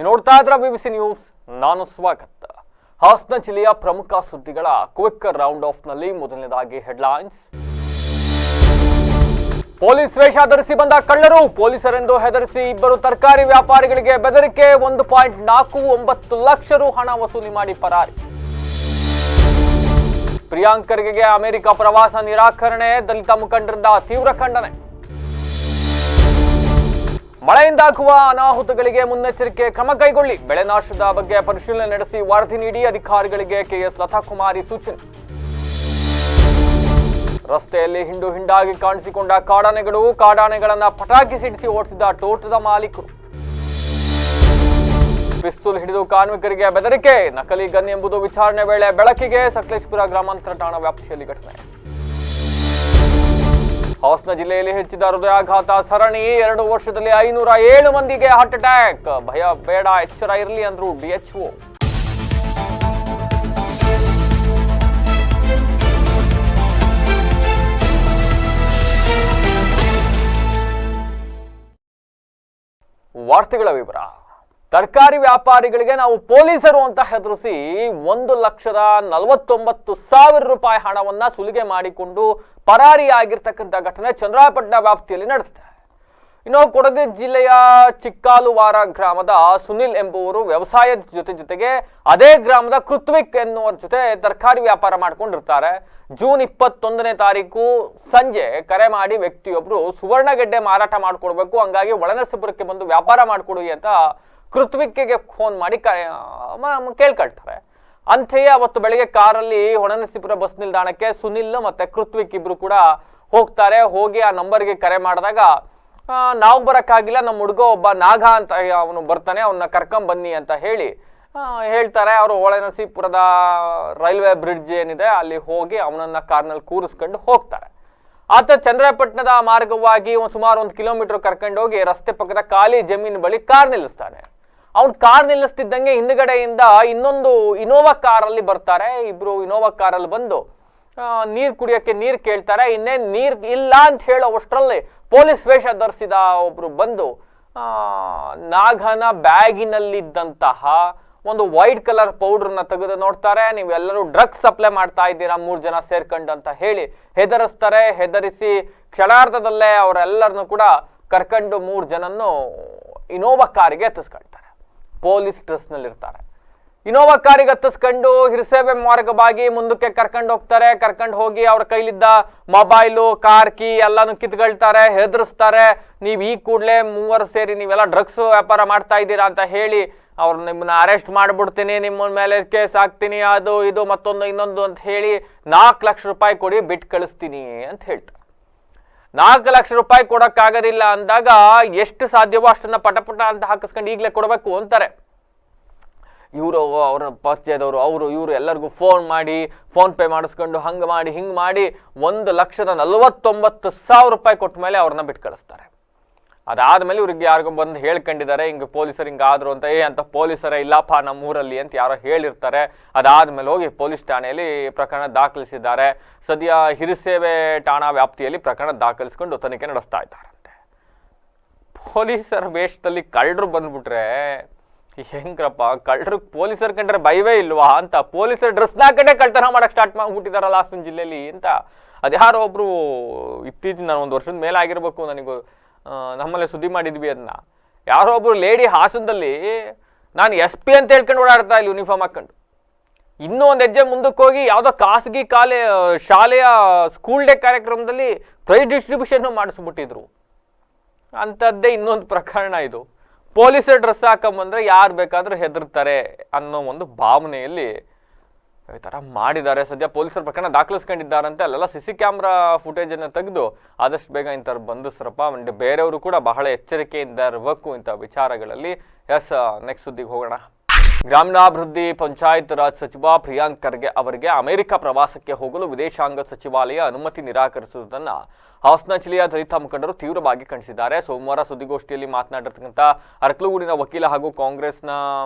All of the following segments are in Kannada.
ನೀವು ನೋಡ್ತಾ ಇದ್ರ BBC ನ್ಯೂಸ್, ನಾನು ಸ್ವಾಗತ. ಹಾಸನ ಜಿಲ್ಲೆಯ ಪ್ರಮುಖ ಸುದ್ದಿಗಳ ಕ್ವಿಕ್ ರೌಂಡ್ ಆಫ್ ನಲ್ಲಿ ಮೊದಲನೇದಾಗಿ ಹೆಡ್ಲೈನ್ಸ್. ಪೊಲೀಸ್ ವೇಷ ಧರಿಸಿ ಬಂದ ಕಳ್ಳರು, ಪೊಲೀಸರೆಂದು ಹೆದರಿಸಿ ಇಬ್ಬರು ತರಕಾರಿ ವ್ಯಾಪಾರಿಗಳಿಗೆ ಬೆದರಿಕೆ, 1.49 ಲಕ್ಷ ರು ಹಣ ವಸೂಲಿ ಮಾಡಿ ಪರಾರಿ. ಪ್ರಿಯಾಂಕ್ ಖರ್ಗೆಗೆ ಅಮೆರಿಕ ಪ್ರವಾಸ ನಿರಾಕರಣೆ, ದಲಿತ ಮುಖಂಡರಿಂದ ತೀವ್ರ ಖಂಡನೆ. ಮಳೆಯಿಂದಾಗುವ ಅನಾಹುತಗಳಿಗೆ ಮುನ್ನೆಚ್ಚರಿಕೆ ಕ್ರಮ ಕೈಗೊಳ್ಳಿ, ಬೆಳೆ ನಾಶದ ಬಗ್ಗೆ ಪರಿಶೀಲನೆ ನಡೆಸಿ ವರದಿ ನೀಡಿ ಅಧಿಕಾರಿಗಳಿಗೆ KS ಲತಾಕುಮಾರಿ ಸೂಚನೆ. ರಸ್ತೆಯಲ್ಲಿ ಹಿಂಡು ಹಿಂಡಾಗಿ ಕಾಣಿಸಿಕೊಂಡ ಕಾಡಾನೆಗಳು, ಕಾಡಾನೆಗಳನ್ನ ಪಟಾಕಿ ಸಿಡಿಸಿ ಓಡಿಸಿದ ತೋಟದ ಮಾಲೀಕರು. ಪಿಸ್ತೂಲ್ ಹಿಡಿದು ಕಾರ್ಮಿಕರಿಗೆ ಬೆದರಿಕೆ, ನಕಲಿ ಗನ್ ಎಂಬುದು ವಿಚಾರಣೆ ವೇಳೆ ಬೆಳಕಿಗೆ, ಸಕಲೇಶಪುರ ಗ್ರಾಮಾಂತರ ಠಾಣಾ ವ್ಯಾಪ್ತಿಯಲ್ಲಿ ಘಟನೆ. ಹಾಸನ ಜಿಲ್ಲೆಯಲ್ಲಿ ಹೆಚ್ಚಿದ ಹೃದಯಾಘಾತ ಸರಣಿ, 2 ವರ್ಷದಲ್ಲಿ 507 ಮಂದಿಗೆ ಹಾರ್ಟ್ ಅಟ್ಯಾಕ್, ಭಯ ಬೇಡ ಎಚ್ಚರ ಇರಲಿ ಅಂದ್ರು DHO. ವಾರ್ತೆಗಳ ವಿವರ. ತರಕಾರಿ ವ್ಯಾಪಾರಿಗಳಿಗೆ ನಾವು ಪೊಲೀಸರು ಅಂತ ಹೆದರಿಸಿ 1,49,000 ರೂಪಾಯಿ ಹಣವನ್ನ ಸುಲಿಗೆ ಮಾಡಿಕೊಂಡು ಪರಾರಿಯಾಗಿರ್ತಕ್ಕಂಥ ಘಟನೆ ಚಂದ್ರಾಪಟ್ಟಣ ವ್ಯಾಪ್ತಿಯಲ್ಲಿ ನಡೆದಿದೆ. ಇನ್ನು ಕೊಡಗು ಜಿಲ್ಲೆಯ ಚಿಕ್ಕಾಲುವಾರ ಗ್ರಾಮದ ಸುನಿಲ್ ಎಂಬುವರು ವ್ಯವಸಾಯದ ಜೊತೆಗೆ ಅದೇ ಗ್ರಾಮದ ಕೃತ್ವಿಕ್ ಎನ್ನುವರ ಜೊತೆ ತರಕಾರಿ ವ್ಯಾಪಾರ ಮಾಡ್ಕೊಂಡಿರ್ತಾರೆ. ಜೂನ್ 21ನೇ ತಾರೀಕು ಸಂಜೆ ಕರೆ ಮಾಡಿ ವ್ಯಕ್ತಿಯೊಬ್ರು ಸುವರ್ಣಗೆಡ್ಡೆ ಮಾರಾಟ ಮಾಡ್ಕೊಡ್ಬೇಕು, ಹಂಗಾಗಿ ಒಳನರಸೀಪುರಕ್ಕೆ ಬಂದು ವ್ಯಾಪಾರ ಮಾಡ್ಕೊಡಿ ಅಂತ ಕೃತ್ವಿಕ್ಗೆ ಫೋನ್ ಮಾಡಿ ಕೇಳ್ಕೊಳ್ತಾರೆ. ಅಂತೆಯೇ ಅವತ್ತು ಬೆಳಿಗ್ಗೆ ಕಾರಲ್ಲಿ ಹೊಳೆನರಸೀಪುರ ಬಸ್ ನಿಲ್ದಾಣಕ್ಕೆ ಸುನಿಲ್ ಮತ್ತೆ ಕೃತ್ವಿಕ್ ಇಬ್ರು ಕೂಡ ಹೋಗ್ತಾರೆ. ಹೋಗಿ ಆ ನಂಬರ್ಗೆ ಕರೆ ಮಾಡಿದಾಗ ನಾವು ಬರಕ್ಕಾಗಿಲ್ಲ, ನಮ್ಮ ಹುಡುಗ ಒಬ್ಬ ನಾಗ ಅಂತ ಅವನು ಬರ್ತಾನೆ, ಅವನ್ನ ಕರ್ಕೊಂಡ್ ಬನ್ನಿ ಅಂತ ಹೇಳ್ತಾರೆ. ಅವರು ಹೊಳೆನರಸೀಪುರದ ರೈಲ್ವೆ ಬ್ರಿಡ್ಜ್ ಏನಿದೆ ಅಲ್ಲಿ ಹೋಗಿ ಅವನನ್ನ ಕಾರ್ನಲ್ಲಿ ಕೂರಿಸ್ಕೊಂಡು ಹೋಗ್ತಾರೆ. ಆತ ಚಂದ್ರಪಟ್ಟಣದ ಮಾರ್ಗವಾಗಿ ಸುಮಾರು 1 ಕಿಲೋಮೀಟರ್ ಕರ್ಕೊಂಡು ಹೋಗಿ ರಸ್ತೆ ಪಕ್ಕದ ಖಾಲಿ ಜಮೀನು ಬಳಿ ಕಾರ್ ನಿಲ್ಲಿಸ್ತಾನೆ. ಅವ್ನು ಕಾರ್ ನಿಲ್ಲಿಸ್ತಿದ್ದಂಗೆ ಹಿಂದ್ಗಡೆಯಿಂದ ಇನ್ನೊಂದು ಇನೋವಾ ಕಾರಲ್ಲಿ ಬರ್ತಾರೆ. ಇಬ್ರು ಇನೋವಾ ಕಾರಲ್ಲಿ ಬಂದು ನೀರ್ ಕುಡಿಯೋಕ್ಕೆ ನೀರ್ ಕೇಳ್ತಾರೆ. ಇನ್ನೇನ್ ನೀರ್ ಇಲ್ಲ ಅಂತ ಹೇಳೋ ಅಷ್ಟರಲ್ಲಿ ಪೊಲೀಸ್ ವೇಷ ಧರಿಸಿದ ಒಬ್ರು ಬಂದು ನಾಗನ ಬ್ಯಾಗಿನಲ್ಲಿದ್ದಂತಹ ಒಂದು ವೈಟ್ ಕಲರ್ ಪೌಡರ್ನ ತೆಗೆದು ನೋಡ್ತಾರೆ. ನೀವೆಲ್ಲರೂ ಡ್ರಗ್ಸ್ ಸಪ್ಲೈ ಮಾಡ್ತಾ ಇದ್ದೀರಾ 3 ಜನ ಸೇರ್ಕೊಂಡು ಅಂತ ಹೇಳಿ ಹೆದರಿಸ್ತಾರೆ. ಹೆದರಿಸಿ ಕ್ಷಣಾರ್ಧದಲ್ಲೇ ಅವರೆಲ್ಲರನ್ನು ಕೂಡ ಕರ್ಕೊಂಡು 3 ಜನನ್ನು ಇನೋವಾ ಕಾರಿಗೆ ಹತ್ತಿಸ್ಕೊಳ್ತಾರೆ. ಪೊಲೀಸ್ ಡ್ರೆಸ್ ನಲ್ಲಿ ಇರ್ತಾರೆ. ಇನೋವಾ ಕಾರಿಗೆ ಹತ್ತಿಸ್ಕೊಂಡು ಹಿರಸೇವೆ ಮಾರ್ಗವಾಗಿ ಮುಂದಕ್ಕೆ ಕರ್ಕೊಂಡು ಹೋಗ್ತಾರೆ. ಕರ್ಕೊಂಡು ಹೋಗಿ ಅವ್ರ ಕೈಲಿದ್ದ ಮೊಬೈಲು, ಕಾರ್ ಕೀ ಎಲ್ಲಾನು ಕಿತ್ಕೊಳ್ತಾರೆ, ಹೆದರಿಸ್ತಾರೆ. ನೀವ್ ಈ ಕೂಡಲೇ 3 ಸೇರಿ ನೀವೆಲ್ಲ ಡ್ರಗ್ಸ್ ವ್ಯಾಪಾರ ಮಾಡ್ತಾ ಇದ್ದೀರಾ ಅಂತ ಹೇಳಿ ಅವ್ರು ನಿಮ್ಮನ್ನ ಅರೆಸ್ಟ್ ಮಾಡ್ಬಿಡ್ತೀನಿ, ನಿಮ್ಮ ಮೇಲೆ ಕೇಸ್ ಹಾಕ್ತೀನಿ, ಅದು ಇದು ಮತ್ತೊಂದು ಇನ್ನೊಂದು ಅಂತ ಹೇಳಿ 4 ಲಕ್ಷ ರೂಪಾಯಿ ಕೊಡಿ, ಬಿಟ್ಟು ಕಳಿಸ್ತೀನಿ ಅಂತ ಹೇಳ್ತಾರೆ. 4 ಲಕ್ಷ ರೂಪಾಯಿ ಕೊಡಕ್ಕಾಗೋದಿಲ್ಲ ಅಂದಾಗ ಎಷ್ಟು ಸಾಧ್ಯವೋ ಅಷ್ಟನ್ನ ಪಟಪಟ ಅಂತ ಹಾಕಿಸ್ಕೊಂಡು ಈಗಲೇ ಕೊಡಬೇಕು ಅಂತಾರೆ. ಇವರು ಅವ್ರ ಪರಿಚಯದವರು ಇವರು ಎಲ್ಲರಿಗೂ ಫೋನ್ ಮಾಡಿ ಫೋನ್ ಪೇ ಮಾಡಿಸ್ಕೊಂಡು ಹಂಗೆ ಮಾಡಿ ಹಿಂಗೆ ಮಾಡಿ 1,49,000 ರೂಪಾಯಿ ಕೊಟ್ಟ ಮೇಲೆ ಅವ್ರನ್ನ ಬಿಟ್ಟು ಕಳಿಸ್ತಾರೆ. ಅದಾದ್ಮೇಲೆ ಇವ್ರಿಗೆ ಯಾರಿಗೂ ಬಂದು ಹೇಳ್ಕೊಂಡಿದ್ದಾರೆ, ಹಿಂಗೆ ಪೊಲೀಸರು ಹಿಂಗಾದ್ರು ಅಂತ. ಅಂತ ಪೊಲೀಸರೇ ಇಲ್ಲಪ್ಪ ನಮ್ಮೂರಲ್ಲಿ ಅಂತ ಯಾರೋ ಹೇಳಿರ್ತಾರೆ. ಅದಾದ್ಮೇಲೆ ಹೋಗಿ ಪೊಲೀಸ್ ಠಾಣೆಯಲ್ಲಿ ಪ್ರಕರಣ ದಾಖಲಿಸಿದ್ದಾರೆ. ಸದ್ಯ ಹಿರಸೇವೆ ಠಾಣಾ ವ್ಯಾಪ್ತಿಯಲ್ಲಿ ಪ್ರಕರಣ ದಾಖಲಿಸಿಕೊಂಡು ತನಿಖೆ ನಡೆಸ್ತಾ ಇದ್ದಾರಂತೆ. ಪೊಲೀಸರ ವೇಷದಲ್ಲಿ ಕಳ್ಳರು ಬಂದ್ಬಿಟ್ರೆ ಹೆಂಗ್ರಪ್ಪ, ಕಳ್ಳರು ಪೊಲೀಸರು ಕಂಡ್ರೆ ಭಯವೇ ಇಲ್ವಾ ಅಂತ ಪೊಲೀಸರ ಡ್ರೆಸ್ನ ಕಡೆ ಕಳ್ತನ ಮಾಡಕ್ ಸ್ಟಾರ್ಟ್ ಮಾಡ್ಬಿಟ್ಟಿದಾರಲ್ಲ ಹಾಸನ ಜಿಲ್ಲೆಯಲ್ಲಿ ಅಂತ. ಅದ್ಯಾರೋ ಒಬ್ರು ಇತ್ತೀಚಿನ ನಾನು 1 ವರ್ಷದ ಮೇಲೆ ಆಗಿರ್ಬೇಕು, ನನಗೂ ನಮ್ಮಲ್ಲೇ ಸುದ್ದಿ ಮಾಡಿದ್ವಿ ಅದನ್ನ. ಯಾರೋ ಒಬ್ರು ಲೇಡಿ ಹಾಸನದಲ್ಲಿ ನಾನು SP ಅಂತ ಹೇಳ್ಕೊಂಡು ಓಡಾಡ್ತಾ ಇಲ್ಲಿ ಯೂನಿಫಾರ್ಮ್ ಹಾಕೊಂಡು, ಇನ್ನೂ ಒಂದು ಹೆಜ್ಜೆ ಮುಂದಕ್ಕೆ ಹೋಗಿ ಯಾವುದೋ ಖಾಸಗಿ ಶಾಲೆಯ ಸ್ಕೂಲ್ ಡೇ ಕಾರ್ಯಕ್ರಮದಲ್ಲಿ ಪ್ರೈಸ್ ಡಿಸ್ಟ್ರಿಬ್ಯೂಷನ್ ಮಾಡಿಸ್ಬಿಟ್ಟಿದ್ರು. ಅಂಥದ್ದೇ ಇನ್ನೊಂದು ಪ್ರಕರಣ ಇದು. ಪೊಲೀಸರ ಡ್ರೆಸ್ ಹಾಕೊಂಬಂದ್ರೆ ಯಾರು ಬೇಕಾದ್ರೂ ಹೆದರ್ತಾರೆ ಅನ್ನೋ ಒಂದು ಭಾವನೆಯಲ್ಲಿ ಈ ಥರ ಮಾಡಿದ್ದಾರೆ. ಸದ್ಯ ಪೊಲೀಸರ ಪ್ರಕರಣ ದಾಖಲಿಸ್ಕೊಂಡಿದ್ದಾರಂತೆ. ಅಲ್ಲೆಲ್ಲ CC ಕ್ಯಾಮ್ರಾ ಫುಟೇಜ್ ಅನ್ನು ತೆಗೆದು ಆದಷ್ಟು ಬೇಗ ಇಂಥವ್ರು ಬಂಧಿಸ್ರಪ್ಪ. ಬೇರೆಯವರು ಕೂಡ ಬಹಳ ಎಚ್ಚರಿಕೆಯಿಂದ ಇರಬೇಕು ಇಂಥ ವಿಚಾರಗಳಲ್ಲಿ. ನೆಕ್ಸ್ಟ್ ಸುದ್ದಿಗೆ ಹೋಗೋಣ. ಗ್ರಾಮೀಣಾಭಿವೃದ್ಧಿ ಪಂಚಾಯತ್ ರಾಜ್ ಸಚಿವ ಪ್ರಿಯಾಂಕ್ ಖರ್ಗೆ ಅವರಿಗೆ ಅಮೆರಿಕ ಪ್ರವಾಸಕ್ಕೆ ಹೋಗಲು ವಿದೇಶಾಂಗ ಸಚಿವಾಲಯ ಅನುಮತಿ ನಿರಾಕರಿಸುವುದನ್ನು ಹಾಸನ ಜಿಲ್ಲೆಯ ದಲಿತ ಮುಖಂಡರು ತೀವ್ರವಾಗಿ ಖಂಡಿಸಿದ್ದಾರೆ. ಸೋಮವಾರ ಸುದ್ದಿಗೋಷ್ಠಿಯಲ್ಲಿ ಮಾತನಾಡಿರ್ತಕ್ಕಂಥ ಅರಕಲಗೂಡಿನ ವಕೀಲ ಹಾಗೂ ಕಾಂಗ್ರೆಸ್ನ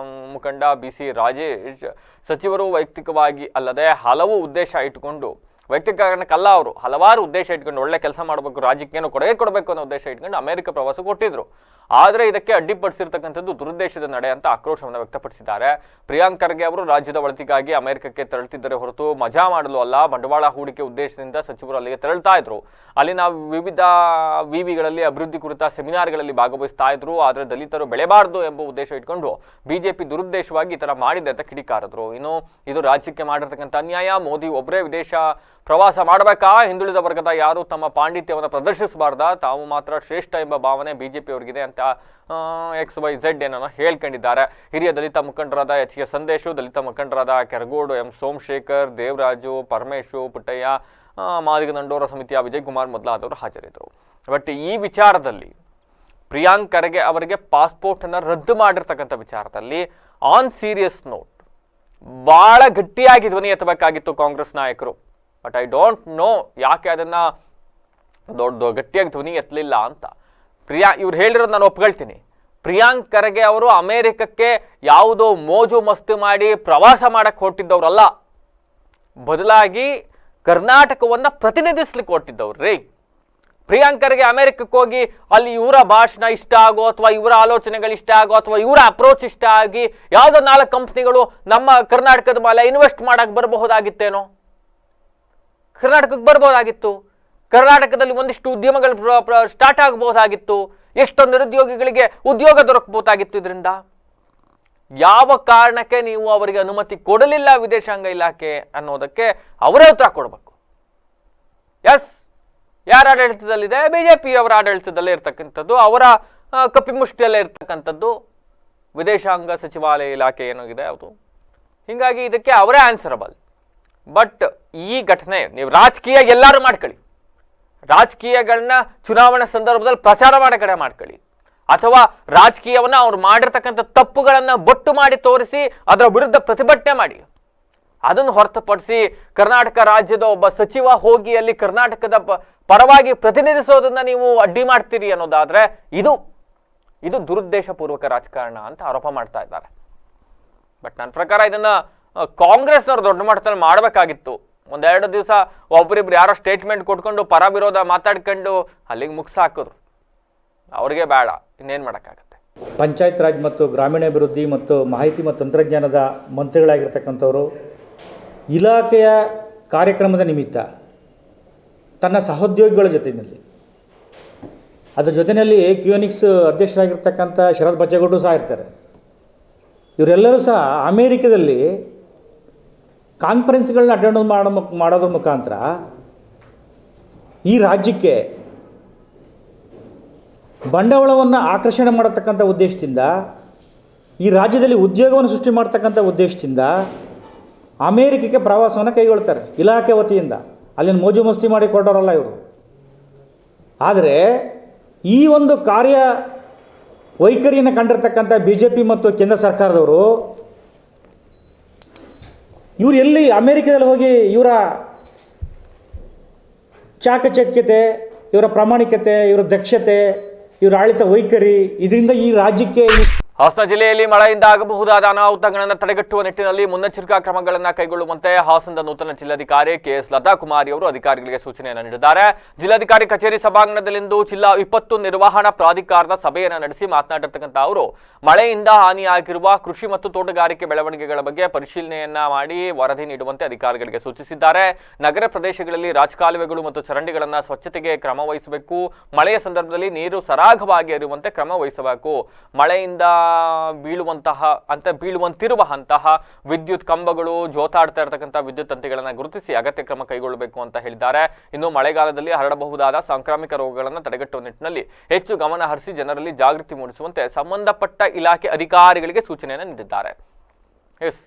ಮುಖಂಡ BC ರಾಜೇಶ್, ಸಚಿವರು ವೈಯಕ್ತಿಕವಾಗಿ ಅಲ್ಲದೆ ಹಲವು ಉದ್ದೇಶ ಇಟ್ಟುಕೊಂಡು, ವೈಯಕ್ತಿಕ ಕಾರಣಕ್ಕಲ್ಲ, ಅವರು ಹಲವಾರು ಉದ್ದೇಶ ಇಟ್ಕೊಂಡು ಒಳ್ಳೆ ಕೆಲಸ ಮಾಡಬೇಕು, ರಾಜ್ಯಕ್ಕೇನು ಕೊಡುಗೆ ಕೊಡಬೇಕು ಅನ್ನೋ ಉದ್ದೇಶ ಇಟ್ಕೊಂಡು ಅಮೆರಿಕ ಪ್ರವಾಸ ಕೊಟ್ಟಿದ್ರು. ಆದರೆ ಇದಕ್ಕೆ ಅಡ್ಡಿಪಡಿಸಿರ್ತಕ್ಕಂಥದ್ದು ದುರುದ್ದೇಶದ ನಡೆ ಅಂತ ಆಕ್ರೋಶವನ್ನು ವ್ಯಕ್ತಪಡಿಸಿದ್ದಾರೆ. ಪ್ರಿಯಾಂಕ್ ಖರ್ಗೆ ಅವರು ರಾಜ್ಯದ ಒಳಿತಿಗಾಗಿ ಅಮೆರಿಕಕ್ಕೆ ತೆರಳುತ್ತಿದ್ದರೆ ಹೊರತು ಮಜಾ ಮಾಡಲು ಅಲ್ಲ, ಬಂಡವಾಳ ಹೂಡಿಕೆ ಉದ್ದೇಶದಿಂದ ಸಚಿವರು ಅಲ್ಲಿಗೆ ತೆರಳ್ತಾ ಇದ್ರು. ಅಲ್ಲಿನ ವಿವಿಧ ವಿವಿಗಳಲ್ಲಿ ಅಭಿವೃದ್ಧಿ ಕುರಿತ ಸೆಮಿನಾರ್ಗಳಲ್ಲಿ ಭಾಗವಹಿಸ್ತಾ ಇದ್ರು. ಆದರೆ ದಲಿತರು ಬೆಳೆಬಾರದು ಎಂಬ ಉದ್ದೇಶ ಇಟ್ಕೊಂಡು ಬಿಜೆಪಿ ದುರುದ್ದೇಶವಾಗಿ ಈ ತರ ಮಾಡಿದೆ ಅಂತ ಕಿಡಿಕಾರಿದ್ರು. ಇನ್ನು ಇದು ರಾಜ್ಯಕ್ಕೆ ಮಾಡಿರ್ತಕ್ಕಂಥ ಅನ್ಯಾಯ. ಮೋದಿ ಒಬ್ಬರೇ ವಿದೇಶ ಪ್ರವಾಸ ಮಾಡಬೇಕಾ? ಹಿಂದುಳಿದ ವರ್ಗದ ಯಾರು ತಮ್ಮ ಪಾಂಡಿತ್ಯವನ್ನು ಪ್ರದರ್ಶಿಸಬಾರ್ದಾ? ತಾವು ಮಾತ್ರ ಶ್ರೇಷ್ಠ ಎಂಬ ಭಾವನೆ ಬಿಜೆಪಿಯವರಿಗಿದೆ ಅಂತ XYZ ಏನೋ ಹೇಳ್ಕೊಂಡಿದ್ದಾರೆ. ಹಿರಿಯ ದಲಿತ ಮುಖಂಡರಾದ HK ಸಂದೇಶು, ದಲಿತ ಮುಖಂಡರಾದ ಕೆರಗೋಡು M ಸೋಮಶೇಖರ್, ದೇವರಾಜು, ಪರಮೇಶು, ಪುಟ್ಟಯ್ಯ, ಮಾದಿಗ ದಂಡೋರ ಸಮಿತಿಯ ವಿಜಯ್ ಕುಮಾರ್ ಮೊದಲಾದವರು ಹಾಜರಿದ್ದರು. ಬಟ್ ಈ ವಿಚಾರದಲ್ಲಿ ಪ್ರಿಯಾಂಕ್ ಖರ್ಗೆ ಅವರಿಗೆ ಪಾಸ್ಪೋರ್ಟ್ ಅನ್ನು ರದ್ದು ಮಾಡಿರ್ತಕ್ಕಂಥ ವಿಚಾರದಲ್ಲಿ ಆನ್ ಸೀರಿಯಸ್ ನೋಟ್ ಬಹಳ ಗಟ್ಟಿಯಾಗಿ ಧ್ವನಿ ಎತ್ತಬೇಕಾಗಿತ್ತು ಕಾಂಗ್ರೆಸ್ ನಾಯಕರು. ಬಟ್ ಐ ಡೋಂಟ್ ನೋ ಯಾಕೆ ಅದನ್ನ ದೊಡ್ಡ ಗಟ್ಟಿಯಾಗಿ ಧ್ವನಿ ಎತ್ತಲಿಲ್ಲ ಅಂತ. ಇವ್ರು ಹೇಳಿರೋದು ನಾನು ಒಪ್ಕೊಳ್ತೀನಿ. ಪ್ರಿಯಾಂಕ್ ಖರ್ಗೆ ಅವರು ಅಮೆರಿಕಕ್ಕೆ ಯಾವುದೋ ಮೋಜು ಮಸ್ತಿ ಮಾಡಿ ಪ್ರವಾಸ ಮಾಡಕ್ಕೆ ಹೊರಟಿದ್ದವ್ರಲ್ಲ, ಬದಲಾಗಿ ಕರ್ನಾಟಕವನ್ನ ಪ್ರತಿನಿಧಿಸ್ಲಿಕ್ಕೆ ಹೊರಟಿದ್ದವ್ರು ರೀ. ಪ್ರಿಯಾಂಕ್ ಖರ್ಗೆ ಅಮೆರಿಕಕ್ಕೆ ಹೋಗಿ ಅಲ್ಲಿ ಇವರ ಭಾಷಣ ಇಷ್ಟ ಆಗೋ ಅಥವಾ ಇವರ ಆಲೋಚನೆಗಳು ಇಷ್ಟ ಆಗೋ ಅಥವಾ ಇವರ ಅಪ್ರೋಚ್ ಇಷ್ಟ ಆಗಿ ಯಾವುದೋ 4 ಕಂಪ್ನಿಗಳು ನಮ್ಮ ಕರ್ನಾಟಕದ ಮೇಲೆ ಇನ್ವೆಸ್ಟ್ ಮಾಡಕ್ ಬರಬಹುದಾಗಿತ್ತೇನೋ? ಕರ್ನಾಟಕಕ್ಕೆ ಬರ್ಬೋದಾಗಿತ್ತು. ಕರ್ನಾಟಕದಲ್ಲಿ ಒಂದಿಷ್ಟು ಉದ್ಯಮಗಳು ಸ್ಟಾರ್ಟ್ ಆಗಬಹುದಾಗಿತ್ತು. ಎಷ್ಟೊಂದು ನಿರುದ್ಯೋಗಿಗಳಿಗೆ ಉದ್ಯೋಗ ದೊರಕಬಹುದಾಗಿತ್ತು. ಇದರಿಂದ ಯಾವ ಕಾರಣಕ್ಕೆ ನೀವು ಅವರಿಗೆ ಅನುಮತಿ ಕೊಡಲಿಲ್ಲ ವಿದೇಶಾಂಗ ಇಲಾಖೆ ಅನ್ನೋದಕ್ಕೆ ಅವರೇ ಉತ್ತರ ಕೊಡಬೇಕು. ಎಸ್, ಯಾರ ಆಡಳಿತದಲ್ಲಿದೆ? ಬಿಜೆಪಿ ಅವರ ಆಡಳಿತದಲ್ಲೇ ಇರ್ತಕ್ಕಂಥದ್ದು, ಅವರ ಕಪಿಮುಷ್ಟಿಯಲ್ಲೇ ಇರ್ತಕ್ಕಂಥದ್ದು ವಿದೇಶಾಂಗ ಸಚಿವಾಲಯ ಇಲಾಖೆ ಏನಾಗಿದೆ ಅದು. ಹೀಗಾಗಿ ಇದಕ್ಕೆ ಅವರೇ ಆನ್ಸರಬಲ್. ಬಟ್ ಈ ಘಟನೆ ನೀವು ರಾಜಕೀಯ ಎಲ್ಲರೂ ಮಾಡ್ಕೊಳ್ಳಿ, ರಾಜಕೀಯಗಳನ್ನ ಚುನಾವಣೆ ಸಂದರ್ಭದಲ್ಲಿ ಪ್ರಚಾರ ಮಾಡೋ ಕಡೆ ಮಾಡ್ಕೊಳ್ಳಿ, ಅಥವಾ ರಾಜಕೀಯವನ್ನ ಅವ್ರು ಮಾಡಿರ್ತಕ್ಕಂಥ ತಪ್ಪುಗಳನ್ನ ಬೊಟ್ಟು ಮಾಡಿ ತೋರಿಸಿ ಅದರ ವಿರುದ್ಧ ಪ್ರತಿಭಟನೆ ಮಾಡಿ. ಅದನ್ನು ಹೊರತುಪಡಿಸಿ ಕರ್ನಾಟಕ ರಾಜ್ಯದ ಒಬ್ಬ ಸಚಿವ ಹೋಗಿ ಅಲ್ಲಿ ಕರ್ನಾಟಕದ ಪರವಾಗಿ ಪ್ರತಿನಿಧಿಸೋದನ್ನ ನೀವು ಅಡ್ಡಿ ಮಾಡ್ತೀರಿ ಅನ್ನೋದಾದ್ರೆ ಇದು ದುರುದ್ದೇಶ ಪೂರ್ವಕ ರಾಜಕಾರಣ ಅಂತ ಆರೋಪ ಮಾಡ್ತಾ ಇದ್ದಾರೆ. ಬಟ್ ನನ್ನ ಪ್ರಕಾರ ಇದನ್ನ ಕಾಂಗ್ರೆಸ್ನವ್ರು ದೊಡ್ಡ ಮಟ್ಟದಲ್ಲಿ ಮಾಡಬೇಕಾಗಿತ್ತು. 1-2 ದಿವಸ ಒಬ್ಬರಿಬ್ರು ಯಾರೋ ಸ್ಟೇಟ್ಮೆಂಟ್ ಕೊಟ್ಕೊಂಡು ಪರ ವಿರೋಧ ಮಾತಾಡ್ಕೊಂಡು ಅಲ್ಲಿಗೆ ಮುಗಿಸ್ ಹಾಕಿದ್ರು. ಅವ್ರಿಗೆ ಬೇಡ, ಇನ್ನೇನು ಮಾಡೋಕ್ಕಾಗತ್ತೆ. ಪಂಚಾಯತ್ ರಾಜ್ ಮತ್ತು ಗ್ರಾಮೀಣಾಭಿವೃದ್ಧಿ ಮತ್ತು ಮಾಹಿತಿ ಮತ್ತು ತಂತ್ರಜ್ಞಾನದ ಮಂತ್ರಿಗಳಾಗಿರ್ತಕ್ಕಂಥವರು ಇಲಾಖೆಯ ಕಾರ್ಯಕ್ರಮದ ನಿಮಿತ್ತ ತನ್ನ ಸಹೋದ್ಯೋಗಿಗಳ ಜೊತೆಯಲ್ಲಿ, ಅದರ ಜೊತೆಯಲ್ಲಿ ಕ್ಯೂನಿಕ್ಸ್ ಅಧ್ಯಕ್ಷರಾಗಿರ್ತಕ್ಕಂಥ ಶರತ್ ಬಚ್ಚೇಗೌಡರು ಸಹ ಇರ್ತಾರೆ. ಇವರೆಲ್ಲರೂ ಸಹ ಅಮೇರಿಕದಲ್ಲಿ ಕಾನ್ಫರೆನ್ಸ್ಗಳನ್ನ ಅಟೆಂಡ್ ಮಾಡೋದ್ರ ಮುಖಾಂತರ ಈ ರಾಜ್ಯಕ್ಕೆ ಬಂಡವಾಳವನ್ನು ಆಕರ್ಷಣೆ ಮಾಡತಕ್ಕಂಥ ಉದ್ದೇಶದಿಂದ, ಈ ರಾಜ್ಯದಲ್ಲಿ ಉದ್ಯೋಗವನ್ನು ಸೃಷ್ಟಿ ಮಾಡ್ತಕ್ಕಂಥ ಉದ್ದೇಶದಿಂದ ಅಮೇರಿಕಕ್ಕೆ ಪ್ರವಾಸವನ್ನು ಕೈಗೊಳ್ತಾರೆ ಇಲಾಖೆ ವತಿಯಿಂದ. ಅಲ್ಲಿನ ಮೋಜು ಮಸ್ತಿ ಮಾಡಿ ಕೊಡೋರಲ್ಲ ಇವರು. ಆದರೆ ಈ ಒಂದು ಕಾರ್ಯ ವೈಖರಿಯನ್ನು ಕಂಡಿರ್ತಕ್ಕಂಥ BJP ಮತ್ತು ಕೇಂದ್ರ ಸರ್ಕಾರದವರು ಇವರು ಎಲ್ಲಿ ಅಮೇರಿಕದಲ್ಲಿ ಹೋಗಿ ಇವರ ಚಾಕಚಕ್ಯತೆ, ಇವರ ಪ್ರಾಮಾಣಿಕತೆ, ಇವರ ದಕ್ಷತೆ, ಇವರ ಆಡಳಿತ ವೈಖರಿ, ಇದರಿಂದ ಈ ರಾಜ್ಯಕ್ಕೆ ಹಾಸನ ಜಿಲ್ಲೆಯಲ್ಲಿ ಮಳೆಯಿಂದ ಆಗಬಹುದಾದ ಅನಾಹುತಗಳನ್ನು ತಡೆಗಟ್ಟುವ ನಿಟ್ಟಿನಲ್ಲಿ ಮುನ್ನೆಚ್ಚರಿಕಾ ಕ್ರಮಗಳನ್ನು ಕೈಗೊಳ್ಳುವಂತೆ ಹಾಸನದ ನೂತನ ಜಿಲ್ಲಾಧಿಕಾರಿ KS ಲತಾ ಕುಮಾರಿ ಅವರು ಅಧಿಕಾರಿಗಳಿಗೆ ಸೂಚನೆಯನ್ನು ನೀಡಿದ್ದಾರೆ. ಜಿಲ್ಲಾಧಿಕಾರಿ ಕಚೇರಿ ಸಭಾಂಗಣದಲ್ಲಿಂದು ಜಿಲ್ಲಾ ವಿಪತ್ತು ನಿರ್ವಹಣಾ ಪ್ರಾಧಿಕಾರದ ಸಭೆಯನ್ನು ನಡೆಸಿ ಮಾತನಾಡಿರ್ತಕ್ಕಂಥ ಅವರು ಮಳೆಯಿಂದ ಹಾನಿಯಾಗಿರುವ ಕೃಷಿ ಮತ್ತು ತೋಟಗಾರಿಕೆ ಬೆಳವಣಿಗೆಗಳ ಬಗ್ಗೆ ಪರಿಶೀಲನೆಯನ್ನ ಮಾಡಿ ವರದಿ ನೀಡುವಂತೆ ಅಧಿಕಾರಿಗಳಿಗೆ ಸೂಚಿಸಿದ್ದಾರೆ. ನಗರ ಪ್ರದೇಶಗಳಲ್ಲಿ ರಾಜಕಾಲುವೆಗಳು ಮತ್ತು ಚರಂಡಿಗಳನ್ನು ಸ್ವಚ್ಛತೆಗೆ ಕ್ರಮ ವಹಿಸಬೇಕು. ಮಳೆಯ ಸಂದರ್ಭದಲ್ಲಿ ನೀರು ಸರಾಗವಾಗಿ ಹರಿಯುವಂತೆ ಕ್ರಮ ವಹಿಸಬೇಕು. ಮಳೆಯಿಂದ ಬೀಳುವಂತಿರುವಂತಹ ವಿದ್ಯುತ್ ಕಂಬಗಳು, ಜೋತಾಡ್ತಾ ಇರತಕ್ಕಂಥ ವಿದ್ಯುತ್ ತಂತಿಗಳನ್ನು ಗುರುತಿಸಿ ಅಗತ್ಯ ಕ್ರಮ ಕೈಗೊಳ್ಳಬೇಕು ಅಂತ ಹೇಳಿದ್ದಾರೆ. ಇನ್ನು ಮಳೆಗಾಲದಲ್ಲಿ ಹರಡಬಹುದಾದ ಸಾಂಕ್ರಾಮಿಕ ರೋಗಗಳನ್ನು ತಡೆಗಟ್ಟುವ ನಿಟ್ಟಿನಲ್ಲಿ ಹೆಚ್ಚು ಗಮನ ಹರಿಸಿ ಜನರಲ್ಲಿ ಜಾಗೃತಿ ಮೂಡಿಸುವಂತೆ ಸಂಬಂಧಪಟ್ಟ ಇಲಾಖೆ ಅಧಿಕಾರಿಗಳಿಗೆ ಸೂಚನೆಯನ್ನು ನೀಡಿದ್ದಾರೆ. ಎಸ್,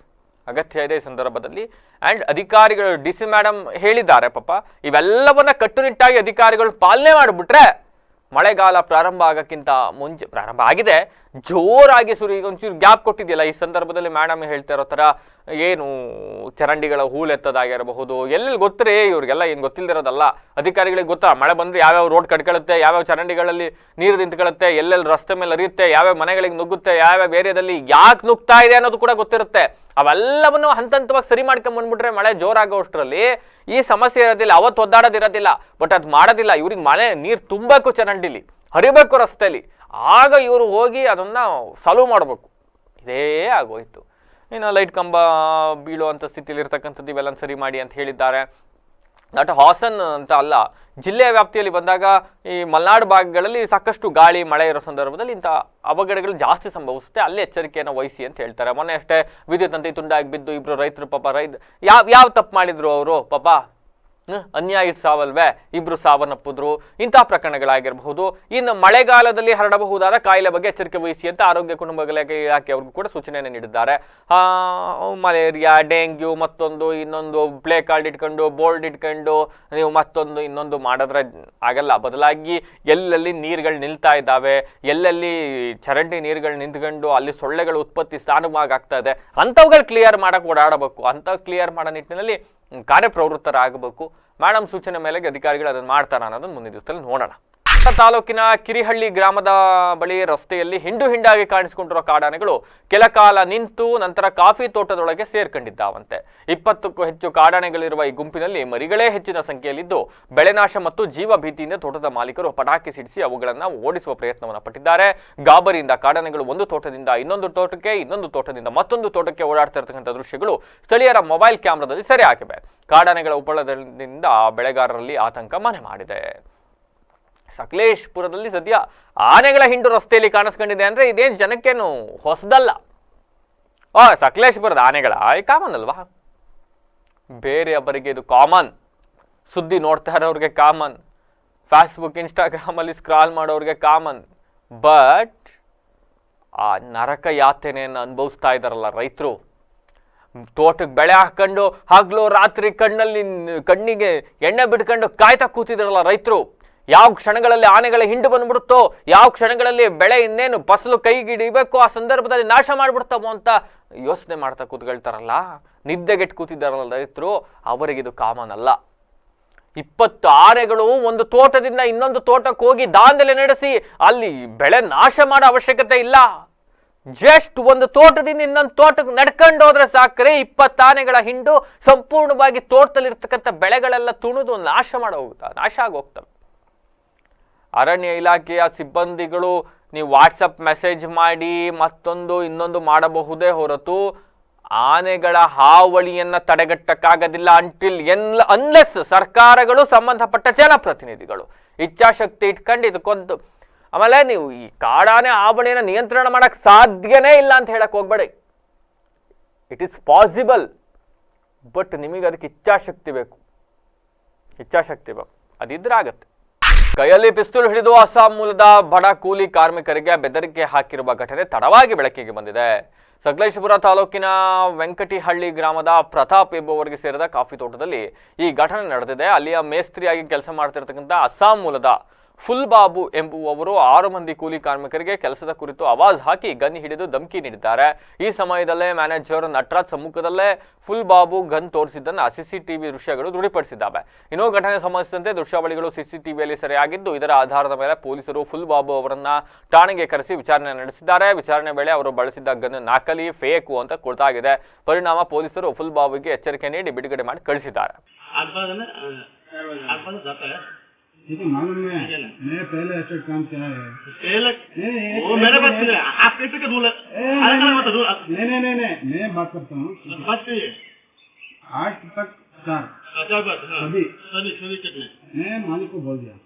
ಅಗತ್ಯ ಇದೆ ಈ ಸಂದರ್ಭದಲ್ಲಿ. ಅಂಡ್ ಅಧಿಕಾರಿಗಳು DC ಮೇಡಮ್ ಹೇಳಿದ್ದಾರೆ, ಪಾಪ ಇವೆಲ್ಲವನ್ನ ಕಟ್ಟುನಿಟ್ಟಾಗಿ ಅಧಿಕಾರಿಗಳು ಪಾಲನೆ ಮಾಡಿಬಿಟ್ರೆ ಮಳೆಗಾಲ ಪ್ರಾರಂಭ ಆಗಕ್ಕಿಂತ ಮುಂಚೆ ಪ್ರಾರಂಭ ಆಗಿದೆ, ಜೋರಾಗಿ ಈಗ ಒಂಚೂರು ಗ್ಯಾಪ್ ಕೊಟ್ಟಿದೆಯಲ್ಲ, ಈ ಸಂದರ್ಭದಲ್ಲಿ ಮೇಡಮ್ ಹೇಳ್ತಾ ಇರೋ ಥರ ಏನು ಚರಂಡಿಗಳ ಹೂಳೆತ್ತದಾಗಿರಬಹುದು, ಎಲ್ಲೆಲ್ಲಿ ಗೊತ್ತರೇ ಇವ್ರಿಗೆಲ್ಲ ಏನು ಗೊತ್ತಿಲ್ದಿರೋದಲ್ಲ. ಅಧಿಕಾರಿಗಳಿಗೆ ಗೊತ್ತಾ ಮಳೆ ಬಂದರೆ ಯಾವ್ಯಾವ ರೋಡ್ ಕಟ್ಕೊಳ್ಳುತ್ತೆ, ಯಾವ್ಯಾವ ಚರಂಡಿಗಳಲ್ಲಿ ನೀರು ನಿಂತ್ಕೊಳ್ಳುತ್ತೆ, ಎಲ್ಲೆಲ್ಲಿ ರಸ್ತೆ ಮೇಲೆ ಹರಿಯುತ್ತೆ, ಯಾವ್ಯಾವ ಮನೆಗಳಿಗೆ ನುಗ್ಗುತ್ತೆ, ಯಾವ್ಯಾವ ಏರಿಯಾದಲ್ಲಿ ಯಾಕೆ ನುಗ್ತಾ ಇದೆ ಅನ್ನೋದು ಕೂಡ ಗೊತ್ತಿರುತ್ತೆ. ಅವೆಲ್ಲವನ್ನು ಹಂತವಾಗಿ ಸರಿ ಮಾಡ್ಕೊಂಡ್ ಬಂದ್ಬಿಟ್ರೆ ಮಳೆ ಜೋರಾಗೋಷ್ಟರಲ್ಲಿ ಈ ಸಮಸ್ಯೆ ಇರೋದಿಲ್ಲ, ಅವತ್ತು ಒದ್ದಾಡೋದಿರೋದಿಲ್ಲ. ಬಟ್ ಅದು ಮಾಡೋದಿಲ್ಲ. ಇವ್ರಿಗೆ ಮಳೆ ನೀರು ತುಂಬಬೇಕು, ಚರಂಡಿಲಿ ಹರಿಬೇಕು, ರಸ್ತೆಯಲ್ಲಿ. ಆಗ ಇವರು ಹೋಗಿ ಅದನ್ನು ಸಾಲ್ವ್ ಮಾಡಬೇಕು. ಇದೇ ಆಗೋಯ್ತು. ಇನ್ನು ಲೈಟ್ ಕಂಬ ಬೀಳುವಂಥ ಸ್ಥಿತಿಯಲ್ಲಿ ಇರ್ತಕ್ಕಂಥದ್ದು ಇವೆಲ್ಲ ಸರಿ ಮಾಡಿ ಅಂತ ಹೇಳಿದ್ದಾರೆ. ದಟ್ ಹಾಸನ್ ಅಂತ ಅಲ್ಲ, ಜಿಲ್ಲೆಯ ವ್ಯಾಪ್ತಿಯಲ್ಲಿ ಬಂದಾಗ ಈ ಮಲೆನಾಡು ಭಾಗಗಳಲ್ಲಿ ಸಾಕಷ್ಟು ಗಾಳಿ ಮಳೆ ಇರೋ ಸಂದರ್ಭದಲ್ಲಿ ಇಂಥ ಅವಘಡಗಳು ಜಾಸ್ತಿ ಸಂಭವಿಸುತ್ತೆ, ಅಲ್ಲಿ ಎಚ್ಚರಿಕೆಯನ್ನು ವಹಿಸಿ ಅಂತ ಹೇಳ್ತಾರೆ. ಮೊನ್ನೆ ಅಷ್ಟೇ ವಿದ್ಯುತ್ ತಂತಿ ತುಂಡಾಗಿ ಬಿದ್ದು ಇಬ್ರು ರೈತರು ಪಾಪ ಯಾವ ತಪ್ಪು ಮಾಡಿದ್ರು ಅವರು ಪಾಪ, ಅನ್ಯಾಯ ಸಾವಲ್ವೇ, ಇಬ್ರು ಸಾವನ್ನಪ್ಪಿದ್ರು. ಇಂತಹ ಪ್ರಕರಣಗಳಾಗಿರಬಹುದು. ಇನ್ನು ಮಳೆಗಾಲದಲ್ಲಿ ಹರಡಬಹುದಾದ ಕಾಯಿಲೆ ಬಗ್ಗೆ ಎಚ್ಚರಿಕೆ ವಹಿಸಿ ಅಂತ ಆರೋಗ್ಯ ಕುಟುಂಬ ಇಲಾಖೆ ಅವ್ರಿಗೂ ಕೂಡ ಸೂಚನೆಯನ್ನು ನೀಡಿದ್ದಾರೆ. ಮಲೇರಿಯಾ, ಡೆಂಗ್ಯೂ, ಮತ್ತೊಂದು ಇನ್ನೊಂದು ಪ್ಲೇ ಕಾರ್ಡ್ ಇಟ್ಕೊಂಡು ಬೋರ್ಡ್ ಇಟ್ಕೊಂಡು ನೀವು ಮತ್ತೊಂದು ಇನ್ನೊಂದು ಮಾಡಿದ್ರೆ ಆಗಲ್ಲ. ಬದಲಾಗಿ ಎಲ್ಲೆಲ್ಲಿ ನೀರುಗಳು ನಿಲ್ತಾ ಇದ್ದಾವೆ, ಎಲ್ಲೆಲ್ಲಿ ಚರಂಡಿ ನೀರುಗಳು ನಿಂತ್ಕೊಂಡು ಅಲ್ಲಿ ಸೊಳ್ಳೆಗಳು ಉತ್ಪತ್ತಿ ಸ್ಥಾನವಾಗಿ ಆಗ್ತಾ ಇದೆ, ಅಂಥವುಗಳು ಕ್ಲಿಯರ್ ಮಾಡಕ್ಕೆ ಓಡಾಡಬೇಕು. ಅಂಥ ಕ್ಲಿಯರ್ ಮಾಡೋ ನಿಟ್ಟಿನಲ್ಲಿ ಕಾರ್ಯಪ್ರವೃತ್ತರಾಗಬೇಕು. ಮೇಡಮ್ ಸೂಚನೆ ಮೇಲೆಗೆ ಅಧಿಕಾರಿಗಳು ಅದನ್ನು ಮಾಡ್ತಾರ ಅನ್ನೋದನ್ನು ಮುಂದಿನ ದಿವಸದಲ್ಲಿ ನೋಡೋಣ. ತಾಲೂಕಿನ ಕಿರಿಹಳ್ಳಿ ಗ್ರಾಮದ ಬಳಿ ರಸ್ತೆಯಲ್ಲಿ ಹಿಂಡಾಗಿ ಕಾಣಿಸಿಕೊಂಡಿರುವ ಕಾಡಾನೆಗಳು ಕೆಲ ಕಾಲ ನಿಂತು ನಂತರ ಕಾಫಿ ತೋಟದೊಳಗೆ ಸೇರ್ಕೊಂಡಿದ್ದಾವಂತೆ. 20ಕ್ಕೂ ಹೆಚ್ಚು ಕಾಡಾನೆಗಳಿರುವ ಈ ಗುಂಪಿನಲ್ಲಿ ಮರಿಗಳೇ ಹೆಚ್ಚಿನ ಸಂಖ್ಯೆಯಲ್ಲಿದ್ದು ಬೆಳೆನಾಶ ಮತ್ತು ಜೀವ ಭೀತಿಯಿಂದ ತೋಟದ ಮಾಲೀಕರು ಪಟಾಕಿ ಸಿಡಿಸಿ ಅವುಗಳನ್ನು ಓಡಿಸುವ ಪ್ರಯತ್ನವನ್ನು ಪಟ್ಟಿದ್ದಾರೆ. ಗಾಬರಿಯಿಂದ ಕಾಡಾನೆಗಳು ಒಂದು ತೋಟದಿಂದ ಇನ್ನೊಂದು ತೋಟಕ್ಕೆ, ಇನ್ನೊಂದು ತೋಟದಿಂದ ಮತ್ತೊಂದು ತೋಟಕ್ಕೆ ಓಡಾಡ್ತಾ ಇರತಕ್ಕಂಥ ದೃಶ್ಯಗಳು ಸ್ಥಳೀಯರ ಮೊಬೈಲ್ ಕ್ಯಾಮೆರಾದಲ್ಲಿ ಸೆರೆ ಹಾಕಿವೆ. ಕಾಡಾನೆಗಳ ಉಪಳದಿಂದ ಬೆಳೆಗಾರರಲ್ಲಿ ಆತಂಕ ಮನೆ ಮಾಡಿದೆ. ಸಕಲೇಶ್ಪುರದಲ್ಲಿ ಸದ್ಯ ಆನೆಗಳ ಹಿಂಡು ರಸ್ತೆಯಲ್ಲಿ ಕಾಣಿಸ್ಕೊಂಡಿದೆ ಅಂದ್ರೆ ಇದೇನು ಜನಕ್ಕೇನು ಹೊಸದಲ್ಲ. ಸಕಲೇಶ್ಪುರದ ಆನೆಗಳ ಕಾಮನ್ ಅಲ್ವಾ, ಬೇರೆಯವರಿಗೆ ಇದು ಕಾಮನ್. ಸುದ್ದಿ ನೋಡ್ತಾ ಇರೋರಿಗೆ ಕಾಮನ್, ಫೇಸ್ಬುಕ್ ಇನ್ಸ್ಟಾಗ್ರಾಮಲ್ಲಿ ಸ್ಕ್ರಾಲ್ ಮಾಡೋರಿಗೆ ಕಾಮನ್. ಬಟ್ ಆ ನರಕ ಯಾತನೆಯನ್ನು ಅನುಭವಿಸ್ತಾ ಇದ್ದಾರಲ್ಲ ರೈತರು, ತೋಟಕ್ಕೆ ಬೆಳೆ ಹಾಕೊಂಡು ಹಗ್ಲು ರಾತ್ರಿ ಕಣ್ಣಿಗೆ ಎಣ್ಣೆ ಬಿಟ್ಕೊಂಡು ಕಾಯ್ತಾ ಕೂತಿದಾರಲ್ಲ ರೈತರು, ಯಾವ ಕ್ಷಣಗಳಲ್ಲಿ ಆನೆಗಳ ಹಿಂಡು ಬಂದ್ಬಿಡುತ್ತೋ, ಯಾವ ಕ್ಷಣಗಳಲ್ಲಿ ಬೆಳೆ ಇನ್ನೇನು ಫಸಲು ಕೈಗಿಡಿಬೇಕು ಆ ಸಂದರ್ಭದಲ್ಲಿ ನಾಶ ಮಾಡ್ಬಿಡ್ತಾವೋ ಅಂತ ಯೋಚನೆ ಮಾಡ್ತಾ ಕೂತ್ಕೊಳ್ತಾರಲ್ಲ, ನಿದ್ದೆಗೆಟ್ಟು ಕೂತಿದ್ದಾರಲ್ಲ ರೈತರು, ಅವರಿಗಿದು ಕಾಮನ್ ಅಲ್ಲ. 20 ಆನೆಗಳು ಒಂದು ತೋಟದಿಂದ ಇನ್ನೊಂದು ತೋಟಕ್ಕೆ ಹೋಗಿ ದಾಂಧಲೆ ನಡೆಸಿ ಅಲ್ಲಿ ಬೆಳೆ ನಾಶ ಮಾಡೋ ಅವಶ್ಯಕತೆ ಇಲ್ಲ. ಜಸ್ಟ್ ಒಂದು ತೋಟದಿಂದ ಇನ್ನೊಂದು ತೋಟಕ್ಕೆ ನಡ್ಕೊಂಡು ಹೋದ್ರೆ ಸಾಕ್ರೆ 20 ಆನೆಗಳ ಹಿಂಡು ಸಂಪೂರ್ಣವಾಗಿ ತೋಟದಲ್ಲಿರ್ತಕ್ಕಂಥ ಬೆಳೆಗಳೆಲ್ಲ ತುಣಿದು ನಾಶ ಆಗೋಗ್ತವೆ. ಅರಣ್ಯ ಇಲಾಖೆಯ ಸಿಬ್ಬಂದಿಗಳು ನೀವು ವಾಟ್ಸಪ್ ಮೆಸೇಜ್ ಮಾಡಿ ಮತ್ತೊಂದು ಇನ್ನೊಂದು ಮಾಡಬಹುದೇ ಹೊರತು ಆನೆಗಳ ಹಾವಳಿಯನ್ನ ತಡೆಗಟ್ಟಕ್ಕಾಗೋದಿಲ್ಲ ಅನ್ಲೆಸ್ ಸರ್ಕಾರಗಳು ಸಂಬಂಧಪಟ್ಟ ಜನಪ್ರತಿನಿಧಿಗಳು ಇಚ್ಛಾಶಕ್ತಿ ಇಟ್ಕೊಂಡು ಇದಕ್ಕೊಂದು. ಆಮೇಲೆ ನೀವು ಈ ಕಾಡಾನೆ ಹಾವಳಿಯನ್ನು ನಿಯಂತ್ರಣ ಮಾಡಕ್ ಸಾಧ್ಯನೇ ಇಲ್ಲ ಅಂತ ಹೇಳಕ್ ಹೋಗ್ಬೇಡಿ. ಇಟ್ ಈಸ್ ಪಾಸಿಬಲ್, ಬಟ್ ನಿಮಗೆ ಅದಕ್ಕೆ ಇಚ್ಛಾಶಕ್ತಿ ಬೇಕು. ಅದಿದ್ರೆ ಆಗತ್ತೆ. ಕೈಯಲ್ಲಿ ಪಿಸ್ತೂಲ್ ಹಿಡಿದು ಅಸ್ಸಾಂ ಮೂಲದ ಬಡ ಕೂಲಿ ಕಾರ್ಮಿಕರಿಗೆ ಬೆದರಿಕೆ ಹಾಕಿರುವ ಘಟನೆ ತಡವಾಗಿ ಬೆಳಕಿಗೆ ಬಂದಿದೆ. ಸಕಲೇಶಪುರ ತಾಲೂಕಿನ ವೆಂಕಟಿಹಳ್ಳಿ ಗ್ರಾಮದ ಪ್ರತಾಪ್ ಎಂಬುವವರಿಗೆ ಸೇರಿದ ಕಾಫಿ ತೋಟದಲ್ಲಿ ಈ ಘಟನೆ ನಡೆದಿದೆ. ಅಲ್ಲಿಯ ಮೇಸ್ತ್ರಿಯಾಗಿ ಕೆಲಸ ಮಾಡ್ತಿರ್ತಕ್ಕಂಥ ಅಸ್ಸಾಂ ಮೂಲದ ಫುಲ್ ಬಾಬು ಎಂಬುವವರು 6 ಮಂದಿ ಕೂಲಿ ಕಾರ್ಮಿಕರಿಗೆ ಕೆಲಸದ ಕುರಿತು ಆವಾಜ್ ಹಾಕಿ ಗನ್ ಹಿಡಿದು ಧಮಕಿ ನೀಡಿದ್ದಾರೆ. ಈ ಸಮಯದಲ್ಲೇ ಮ್ಯಾನೇಜರ್ ನಟರಾಜ್ ಸಮ್ಮುಖದಲ್ಲೇ ಫುಲ್ ಬಾಬು ಗನ್ ತೋರಿಸಿದ್ದನ್ನು ಸಿಸಿಟಿವಿ ದೃಶ್ಯಗಳು ದೃಢಪಡಿಸಿದ್ದಾವೆ. ಇನ್ನೂ ಘಟನೆ ಸಂಬಂಧಿಸಿದಂತೆ ದೃಶ್ಯಾವಳಿಗಳು ಸಿಸಿಟಿವಿಯಲ್ಲಿ ಸೆರೆಯಾಗಿದ್ದು, ಇದರ ಆಧಾರದ ಮೇಲೆ ಪೊಲೀಸರು ಫುಲ್ ಬಾಬು ಅವರನ್ನ ಠಾಣೆಗೆ ಕರೆಸಿ ವಿಚಾರಣೆ ನಡೆಸಿದ್ದಾರೆ. ವಿಚಾರಣೆ ವೇಳೆ ಅವರು ಬಳಸಿದ್ದ ಗನ್ ನಕಲಿ, ಫೇಕು ಅಂತ ಗೊತ್ತಾಗಿದೆ. ಪರಿಣಾಮ ಪೊಲೀಸರು ಫುಲ್ ಬಾಬುಗೆ ಎಚ್ಚರಿಕೆ ನೀಡಿ ಬಿಡುಗಡೆ ಮಾಡಿ ಕಳಿಸಿದ್ದಾರೆ. ठीक है मालूम है, मैं पहले ऐसे काम किया है। वो मेरे बात सुनिए, आप कैसे के रूल नहीं मैं बात करता हूँ। बात करिए। 8 तक 4 क्या बात? सभी कितने? मैं मालिक को बोल दिया।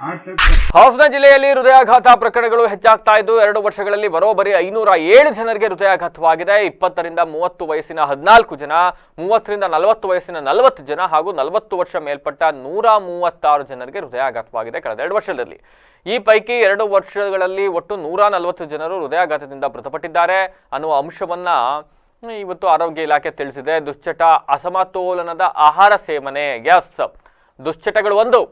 8 तक। ಹಾಸನ ಜಿಲ್ಲೆಯಲ್ಲಿ ಹೃದಯಾಘಾತ ಪ್ರಕರಣಗಳು ಹೆಚ್ಚಾಗ್ತಾ ಇದ್ದು 2 ವರ್ಷಗಳಲ್ಲಿ ಬರೋಬ್ಬರಿ 507 ಜನರಿಗೆ ಹೃದಯಾಘಾತವಾಗಿದೆ. 20 ರಿಂದ 30 ವಯಸ್ಸಿನ 14 ಜನ, 30 ರಿಂದ 40 ವಯಸ್ಸಿನ 40 ಜನ ಹಾಗೂ 40 ವರ್ಷ ಮೇಲ್ಪಟ್ಟ 136 ಜನರಿಗೆ ಹೃದಯಾಘಾತವಾಗಿದೆ ಕಳೆದ 2 ವರ್ಷದಲ್ಲಿ. ಈ ಪೈಕಿ 2 ವರ್ಷಗಳಲ್ಲಿ ಒಟ್ಟು 140 ಜನರು ಹೃದಯಾಘಾತದಿಂದ ಮೃತಪಟ್ಟಿದ್ದಾರೆ ಅನ್ನುವ ಅಂಶವನ್ನ ಇವತ್ತು ಆರೋಗ್ಯ ಇಲಾಖೆ ತಿಳಿಸಿದೆ. ದುಶ್ಚಟ, ಅಸಮತೋಲನದ ಆಹಾರ ಸೇವನೆ, ದುಶ್ಚಟಗಳು 1,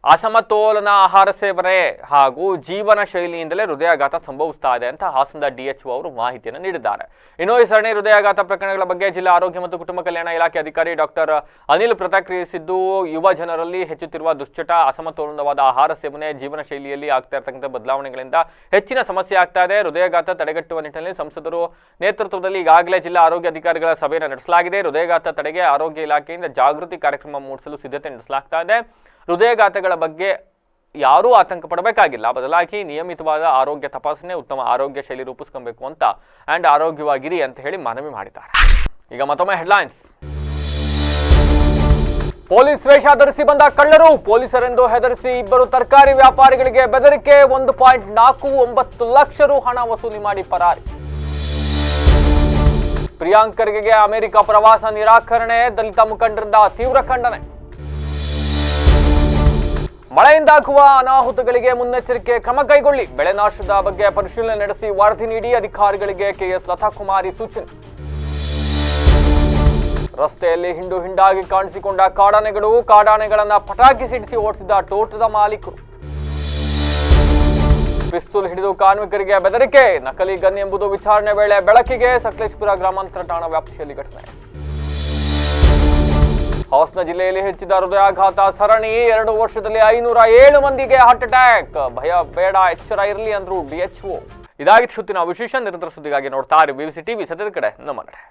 ಅಸಮತೋಲನ ಆಹಾರ ಸೇವನೆ ಹಾಗೂ ಜೀವನ ಶೈಲಿಯಿಂದಲೇ ಹೃದಯಾಘಾತ ಸಂಭವಿಸ್ತಾ ಇದೆ ಅಂತ ಹಾಸನದ DHO ಅವರು ಮಾಹಿತಿಯನ್ನು ನೀಡಿದ್ದಾರೆ. ಇನ್ನು ಈ ಸರಣಿ ಹೃದಯಾಘಾತ ಪ್ರಕರಣಗಳ ಬಗ್ಗೆ ಜಿಲ್ಲಾ ಆರೋಗ್ಯ ಮತ್ತು ಕುಟುಂಬ ಕಲ್ಯಾಣ ಇಲಾಖೆ ಅಧಿಕಾರಿ ಡಾಕ್ಟರ್ ಅನಿಲ್ ಪ್ರತಿಕ್ರಿಯಿಸಿದ್ದು, ಯುವ ಜನರಲ್ಲಿ ಹೆಚ್ಚುತ್ತಿರುವ ದುಶ್ಚಟ, ಅಸಮತೋಲನವಾದ ಆಹಾರ ಸೇವನೆ, ಜೀವನ ಶೈಲಿಯಲ್ಲಿ ಆಗ್ತಾ ಇರತಕ್ಕಂಥ ಬದಲಾವಣೆಗಳಿಂದ ಹೆಚ್ಚಿನ ಸಮಸ್ಯೆ ಆಗ್ತಾ ಇದೆ. ಹೃದಯಾಘಾತ ತಡೆಗಟ್ಟುವ ನಿಟ್ಟಿನಲ್ಲಿ ಸಂಸದರು ನೇತೃತ್ವದಲ್ಲಿ ಈಗಾಗಲೇ ಜಿಲ್ಲಾ ಆರೋಗ್ಯ ಅಧಿಕಾರಿಗಳ ಸಭೆಯನ್ನು ನಡೆಸಲಾಗಿದೆ. ಹೃದಯಾಘಾತ ತಡೆಗೆ ಆರೋಗ್ಯ ಇಲಾಖೆಯಿಂದ ಜಾಗೃತಿ ಕಾರ್ಯಕ್ರಮ ಮೂಡಿಸಲು ಸಿದ್ಧತೆ ನಡೆಸಲಾಗ್ತಾ ಇದೆ. ಹೃದಯಾಘಾತಗಳ ಬಗ್ಗೆ ಯಾರೂ ಆತಂಕ ಪಡಬೇಕಾಗಿಲ್ಲ. ಬದಲಾಗಿ ನಿಯಮಿತವಾದ ಆರೋಗ್ಯ ತಪಾಸಣೆ, ಉತ್ತಮ ಆರೋಗ್ಯ ಶೈಲಿ ರೂಪಿಸ್ಕೊಬೇಕು ಅಂತ ಅಂಡ್ ಆರೋಗ್ಯವಾಗಿರಿ ಅಂತ ಹೇಳಿ ಮನವಿ ಮಾಡಿದ್ದಾರೆ. ಈಗ ಮತ್ತೊಮ್ಮೆ ಹೆಡ್ಲೈನ್ಸ್. ಪೊಲೀಸ್ ವೇಷ ಧರಿಸಿ ಬಂದ ಕಳ್ಳರು, ಪೊಲೀಸರೆಂದು ಹೆದರಿಸಿ ಇಬ್ಬರು ತರಕಾರಿ ವ್ಯಾಪಾರಿಗಳಿಗೆ ಬೆದರಿಕೆ, 1.49 ಲಕ್ಷ ರು ಹಣ ವಸೂಲಿ ಮಾಡಿ ಪರಾರಿ. ಪ್ರಿಯಾಂಕ್ ಖರ್ಗೆಗೆ ಅಮೆರಿಕ ಪ್ರವಾಸ ನಿರಾಕರಣೆ, ದಲಿತ ಮುಖಂಡರಿಂದ ತೀವ್ರ ಖಂಡನೆ. ಮಳೆಯಿಂದಾಗುವ ಅನಾಹುತಗಳಿಗೆ ಮುನ್ನೆಚ್ಚರಿಕೆ ಕ್ರಮ ಕೈಗೊಳ್ಳಿ, ಬೆಳೆ ನಾಶದ ಬಗ್ಗೆ ಪರಿಶೀಲನೆ ನಡೆಸಿ ವರದಿ ನೀಡಿ ಅಧಿಕಾರಿಗಳಿಗೆ ಕೆಎಸ್ ಲತಾಕುಮಾರಿ ಸೂಚನೆ. ರಸ್ತೆಯಲ್ಲಿ ಹಿಂಡು ಹಿಂಡಾಗಿ ಕಾಣಿಸಿಕೊಂಡ ಕಾಡಾನೆಗಳು, ಕಾಡಾನೆಗಳನ್ನ ಪಟಾಕಿ ಸಿಡಿಸಿ ಓಡಿಸಿದ ತೋಟದ ಮಾಲೀಕರು. ಪಿಸ್ತೂಲ್ ಹಿಡಿದು ಕಾರ್ಮಿಕರಿಗೆ ಬೆದರಿಕೆ, ನಕಲಿ ಗನ್ ಎಂಬುದು ವಿಚಾರಣೆ ವೇಳೆ ಬೆಳಕಿಗೆ, ಸಕಲೇಶಪುರ ಗ್ರಾಮಾಂತರ ಠಾಣಾ ವ್ಯಾಪ್ತಿಯಲ್ಲಿ ಘಟನೆ. ಹಾಸನ ಜಿಲ್ಲೆಯಲ್ಲಿ ಹೆಚ್ಚಿದ ಹೃದಯಾಘಾತ ಸರಣಿ, 2 ವರ್ಷದಲ್ಲಿ 507 ಮಂದಿಗೆ ಹಾರ್ಟ್ ಅಟ್ಯಾಕ್. ಭಯ ಬೇಡ, ಎಚ್ಚರ ಇರಲಿ ಅಂದ್ರು DHO. ಇದಾಗಿತ್ತು ಇವತ್ತಿನ ವಿಶೇಷ. ನಿರಂತರ ಸುದ್ದಿಗಾಗಿ ನೋಡ್ತಾ ಇರಿ BBC TV. ಸದ್ಯದ ಕಡೆ ನಮ್ಮ ನಡೆ.